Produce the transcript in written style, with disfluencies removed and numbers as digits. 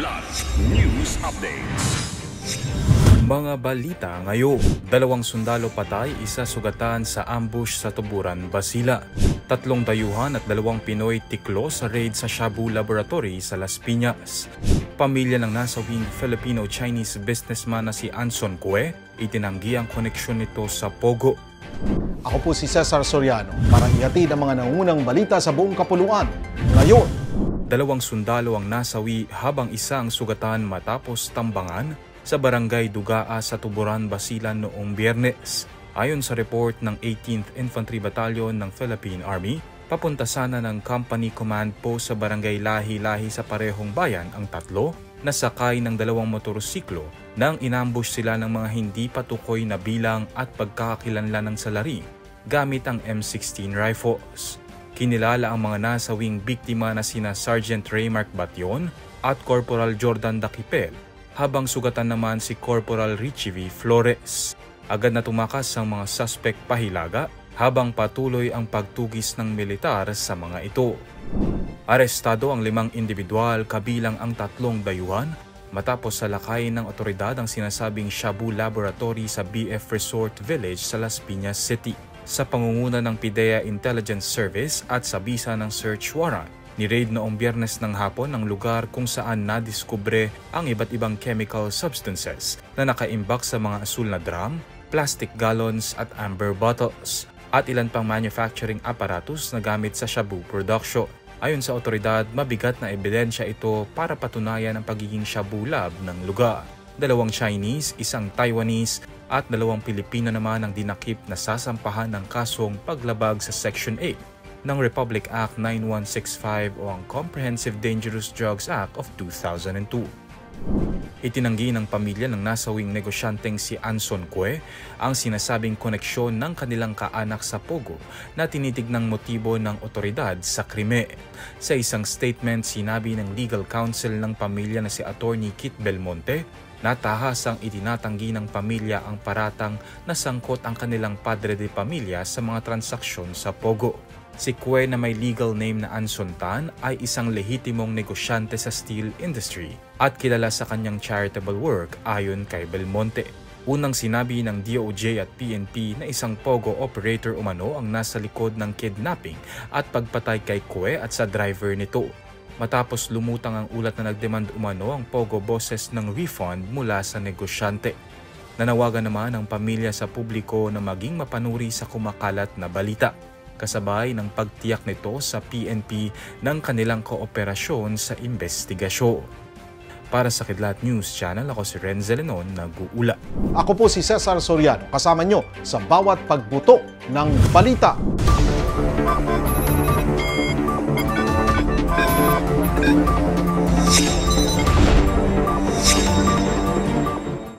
Kidlat News Updates. Mga balita ngayon, 2 sundalo patay, 1 sugatan sa ambush sa Tuburan, Basila. 3 dayuhan at 2 Pinoy tiklo sa raid sa Shabu Laboratory sa Las Piñas. Pamilya ng nasawing Filipino-Chinese businessman na si Anson Cue, itinanggi ang koneksyon nito sa Pogo. Ako po si Cesar Soriano para ihatid ang mga nangungunang balita sa buong kapuluan. Ngayon, 2 sundalo ang nasawi habang 1 sugatan matapos tambangan sa barangay Dugaa sa Tuburan, Basilan noong Biyernes. Ayon sa report ng 18th Infantry Battalion ng Philippine Army, papunta sana ng company command post sa barangay Lahi-Lahi sa parehong bayan ang 3 na sakay ng 2 motorsiklo nang inambush sila ng mga hindi patukoy na bilang at pagkakakilanlan ng salari gamit ang M16 rifles. Kinilala ang mga nasawing biktima na sina Sergeant Raymark Batyon at Corporal Jordan Dakipel, habang sugatan naman si Corporal Richie V. Flores. Agad na tumakas ang mga suspect pahilaga habang patuloy ang pagtugis ng militar sa mga ito. Arestado ang 5 individual kabilang ang 3 dayuhan matapos salakay ng otoridad ang sinasabing Shabu Laboratory sa BF Resort Village sa Las Piñas City. Sa pangunguna ng PIDEA Intelligence Service at sa bisa ng search warrant, ni-raid noong Biyernes ng hapon ang lugar kung saan nadiskubre ang iba't ibang chemical substances na nakaimbak sa mga asul na drum, plastic gallons at amber bottles, at ilan pang manufacturing apparatus na gamit sa shabu production. Ayon sa otoridad, mabigat na ebidensya ito para patunayan ang pagiging shabu lab ng lugar. 2 Chinese, 1 Taiwanese at 2 Pilipino naman ang dinakip na sasampahan ng kasong paglabag sa Section 8 ng Republic Act 9165 o ang Comprehensive Dangerous Drugs Act of 2002. Itinanggi ng pamilya ng nasawing negosyanteng si Anson Cue ang sinasabing koneksyon ng kanilang kaanak sa Pogo na tinitignang motibo ng otoridad sa krimen. Sa isang statement, sinabi ng legal counsel ng pamilya na si Attorney Kit Belmonte, natahasang itinatanggi ng pamilya ang paratang na sangkot ang kanilang padre de pamilya sa mga transaksyon sa Pogo. Si Cue na may legal name na Anson Tan ay isang lehitimong negosyante sa steel industry at kilala sa kanyang charitable work ayon kay Belmonte. Unang sinabi ng DOJ at PNP na isang Pogo operator umano ang nasa likod ng kidnapping at pagpatay kay Cue at sa driver nito. Matapos lumutang ang ulat na nagdemand umano ang Pogo bosses ng refund mula sa negosyante. Nanawagan naman ang pamilya sa publiko na maging mapanuri sa kumakalat na balita, kasabay ng pagtiyak nito sa PNP ng kanilang kooperasyon sa investigasyon. Para sa Kidlat News Channel, ako si Renzel Lenon, nag-uula. ako po si Cesar Soriano, kasama nyo sa bawat pagbuto ng balita.